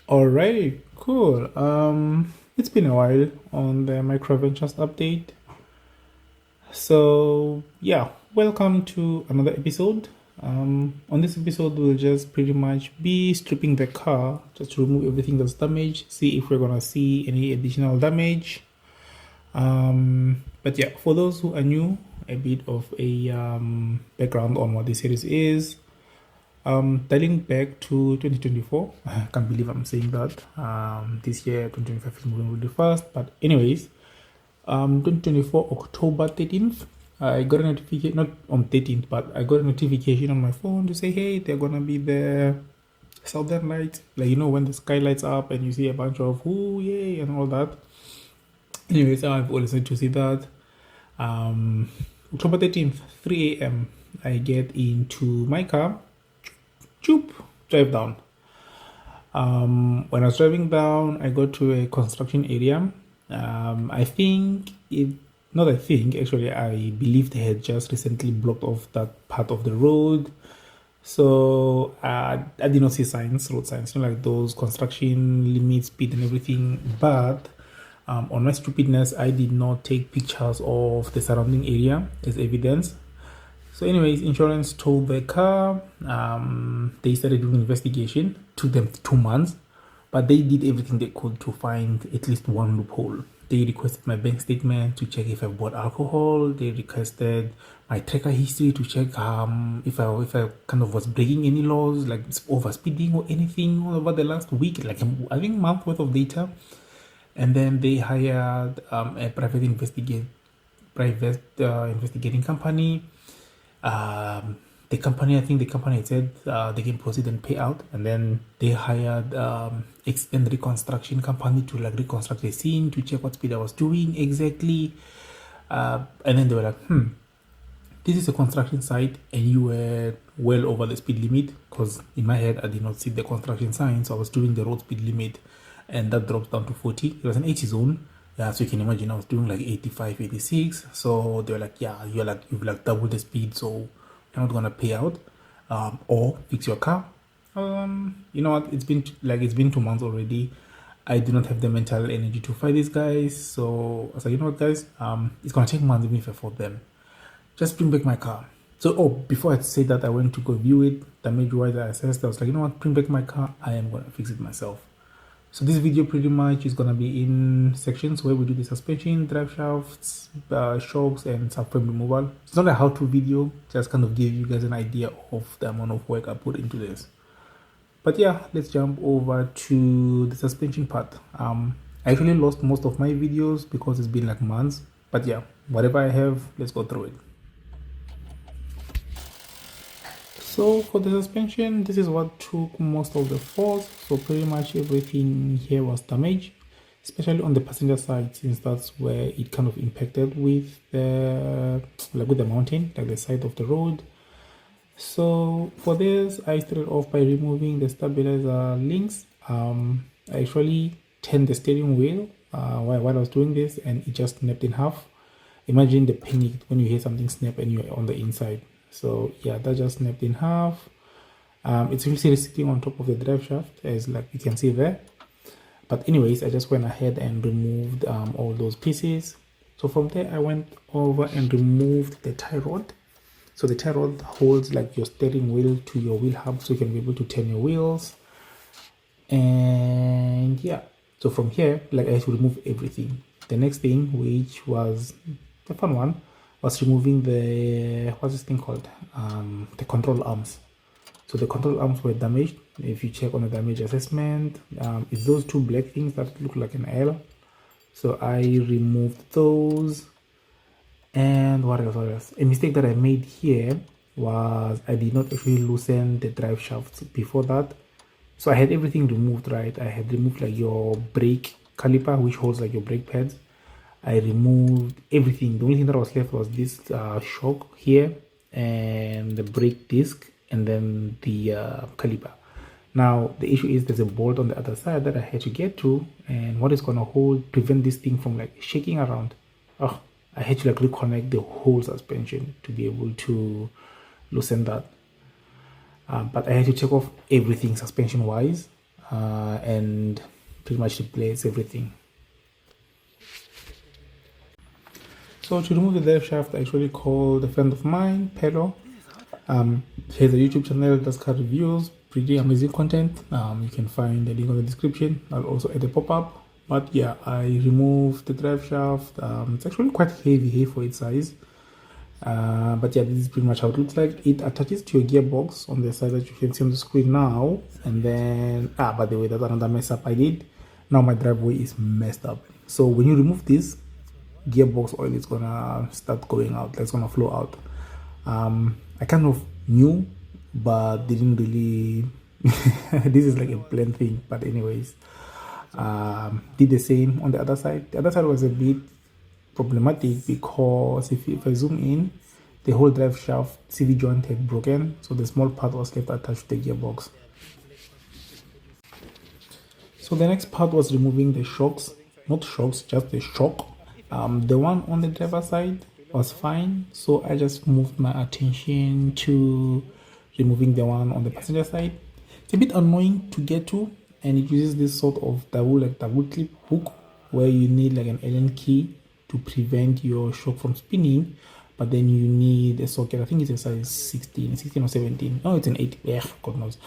Alright, cool. It's been a while on the Micraventures update. So yeah, welcome to another episode. On this episode, we'll just pretty much be stripping the car just to remove everything that's damaged, see if we're gonna see any additional damage. But yeah, for those who are new, a bit of a background on what this series is. Dialing back to 2024, I can't believe I'm saying that. This year, 2025 is moving really fast. But anyways, 2024 October 13th, I got a notification, not on 13th, but I got a notification on my phone to say, hey, they're gonna be the Southern Lights. Like, you know, when the sky lights up and you see a bunch of, ooh, yay, and all that. Anyways, I've always wanted to see that. October 13th, 3 a.m., I get into my car, drive down. When I was driving down, I got to a construction area. I believe they had just recently blocked off that part of the road. So I did not see road signs, like those construction limit speed and everything. But on my stupidness, I did not take pictures of the surrounding area as evidence. So anyways, insurance towed the car. They started doing investigation. Took them 2 months, but they did everything they could to find at least one loophole. They requested my bank statement to check if I bought alcohol. They requested my tracker history to check if I kind of was breaking any laws, like over speeding or anything over the last week, like I think month worth of data. And then they hired a private investigating company. The company had said they can proceed and pay out, and then they hired extend reconstruction company to like reconstruct the scene to check what speed I was doing exactly. And then they were like, this is a construction site and you were well over the speed limit, because in my head I did not see the construction sign, so I was doing the road speed limit, and that drops down to 40. It was an 80 zone. Yeah, so you can imagine I was doing like 85, 86. So they were like, yeah, you've like doubled the speed, so you're not gonna pay out, or fix your car. You know what? It's been 2 months already. I do not have the mental energy to fight these guys. So I was like, you know what, guys? It's gonna take months even if I fought them. Just bring back my car. So, before I say that, I went to go view it, damage-wise I assessed. I was like, you know what? Bring back my car. I am gonna fix it myself. So this video pretty much is going to be in sections where we do the suspension, drive shafts, shocks, and subframe removal. It's not a how-to video, just kind of give you guys an idea of the amount of work I put into this. But yeah, let's jump over to the suspension part. I actually lost most of my videos because it's been like months. But yeah, whatever I have, let's go through it. So for the suspension, this is what took most of the force. So pretty much everything here was damaged, especially on the passenger side, since that's where it kind of impacted with the mountain, like the side of the road. So for this, I started off by removing the stabilizer links. I actually turned the steering wheel while I was doing this, and it just snapped in half. Imagine the panic when you hear something snap and you're on the inside. So yeah, that just snapped in half. It's really sitting on top of the drive shaft, as like you can see there. But anyways, I just went ahead and removed all those pieces. So from there, I went over and removed the tie rod. So the tie rod holds like your steering wheel to your wheel hub, so you can be able to turn your wheels. And yeah, so from here, like I had to remove everything. The next thing, which was the fun one, was removing the, what's this thing called, the control arms. So the control arms were damaged. If you check on the damage assessment, it's those two black things that look like an L. So I removed those. And what else? A mistake that I made here was I did not actually loosen the drive shafts before that. So I had everything removed, right? I had removed like your brake caliper, which holds like your brake pads. I removed everything. The only thing that was left was this shock here and the brake disc, and then the caliper. Now the issue is there's a bolt on the other side that I had to get to, and what is going to prevent this thing from like shaking around. I had to like reconnect the whole suspension to be able to loosen that. But I had to check off everything suspension wise. and pretty much replace everything. So to remove the drive shaft, I actually called a friend of mine, Pedro. He has a YouTube channel, does car reviews, pretty amazing content. You can find the link in the description. I'll also add a pop-up. But yeah, I removed the drive shaft. It's actually quite heavy for its size. But yeah, this is pretty much how it looks like. It attaches to your gearbox on the side that you can see on the screen now. And then, by the way, that's another mess up I did. Now my driveway is messed up. So when you remove this, gearbox oil is gonna start going out. It's gonna flow out. I kind of knew, but didn't really. This is like a planned thing, but anyways, did the same on the other side. The other side was a bit problematic because if I zoom in, the whole drive shaft CV joint had broken, so the small part was left attached to the gearbox. So the next part was removing the shocks, not shocks, just the shock. The one on the driver's side was fine, so I just moved my attention to removing the one on the passenger side. It's a bit annoying to get to, and it uses this sort of double clip hook where you need like an Allen key to prevent your shock from spinning, but then you need a socket. I think it's a size 16 or 17. No, it's an 8. Yeah, God knows.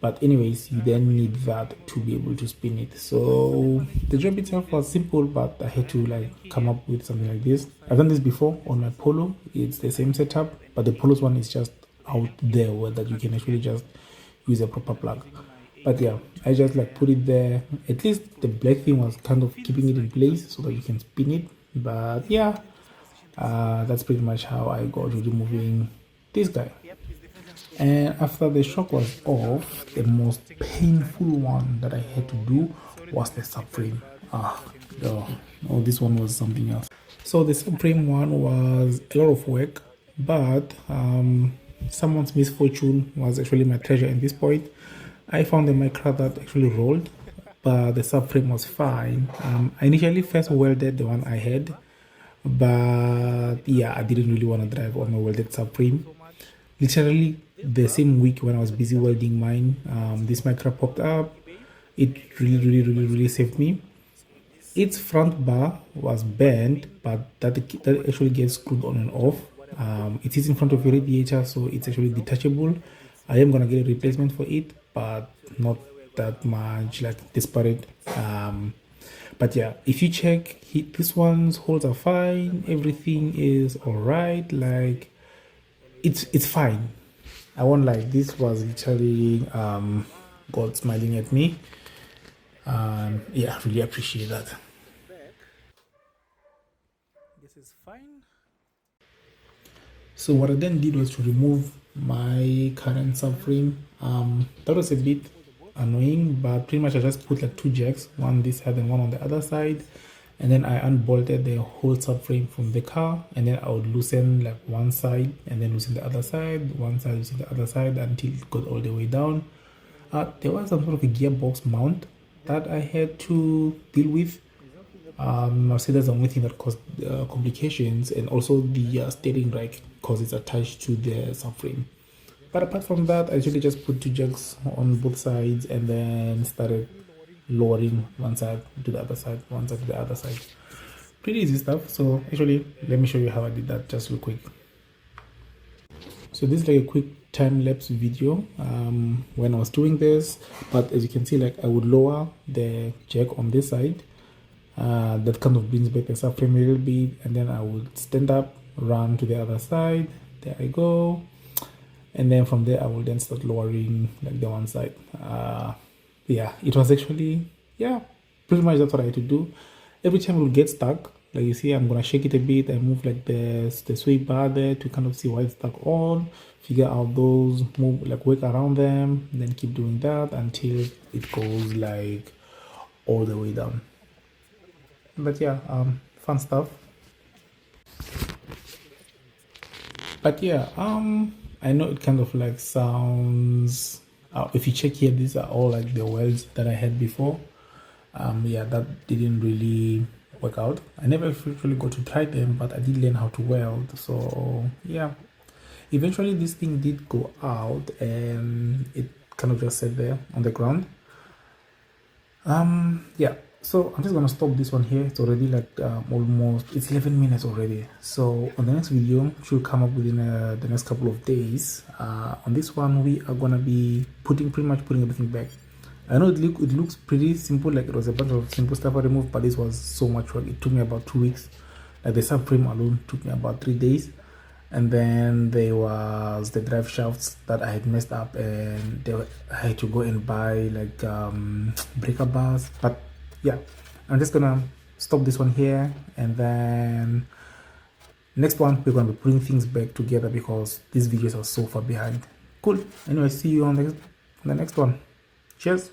But anyways, you then need that to be able to spin it. So the job itself was simple, but I had to like come up with something like this. I've done this before on my Polo. It's the same setup, but the Polo's one is just out there where that you can actually just use a proper plug. But yeah, I just like put it there. At least the black thing was kind of keeping it in place so that you can spin it. But yeah, that's pretty much how I got to removing this guy. And after the shock was off, the most painful one that I had to do was the subframe. This one was something else. So the subframe one was a lot of work, but someone's misfortune was actually my treasure at this point. I found the Micra that actually rolled, but the subframe was fine. I initially first welded the one I had, but yeah, I didn't really want to drive on a welded subframe. Literally the same week when I was busy welding mine, this Micra popped up. It really saved me. Its front bar was bent, but that actually gets screwed on and off. It is in front of your radiator, so it's actually detachable. I am gonna get a replacement for it, but not that much like disparate. But yeah, if you check, this one's holes are fine. Everything is all right. Like it's fine. I won't lie. This was literally God smiling at me. Yeah, really appreciate that. This is fine. So what I then did was to remove my current subframe. That was a bit annoying, but pretty much I just put like 2 jacks, one this side and one on the other side, and then I unbolted the whole subframe from the car, and then I would loosen like one side and then loosen the other side, one side, loosen the other side until it got all the way down. There was some sort of a gearbox mount that I had to deal with. I'll say that's the only thing that caused complications, and also the steering rack because it's attached to the subframe. But apart from that, I actually just put 2 jacks on both sides and then started lowering one side to the other side, one side to the other side. Pretty easy stuff. So actually, let me show you how I did that just real quick. So this is like a quick time-lapse video when I was doing this, but as you can see, like I would lower the jack on this side. That kind of brings back the subframe a little bit, and then I would stand up, run to the other side. There I go. And then from there I will then start lowering like the one side. Yeah, it was actually, yeah, pretty much that's what I had to do. Every time it will get stuck, like you see, I'm gonna shake it a bit. I move like the sway bar there to kind of see why it's stuck on, figure out those, move like work around them, and then keep doing that until it goes like all the way down. But yeah, fun stuff. But yeah, I know it kind of like sounds, if you check here, these are all like the welds that I had before. Yeah, that didn't really work out. I never actually got to try them, but I did learn how to weld. So yeah, eventually this thing did go out and it kind of just sat there on the ground. Yeah, so I'm just gonna stop this one here. It's already like almost, it's 11 minutes already. So on the next video should come up within the next couple of days. On this one we are gonna be pretty much putting everything back. I know it looks pretty simple, like it was a bunch of simple stuff I removed, but this was so much work. It took me about 2 weeks. Like the subframe alone took me about 3 days. And then there was the drive shafts that I had messed up, and I had to go and buy like breaker bars. But yeah, I'm just gonna stop this one here, and then next one we're gonna be putting things back together because these videos are so far behind. Cool. Anyway, see you on the next one. Cheers.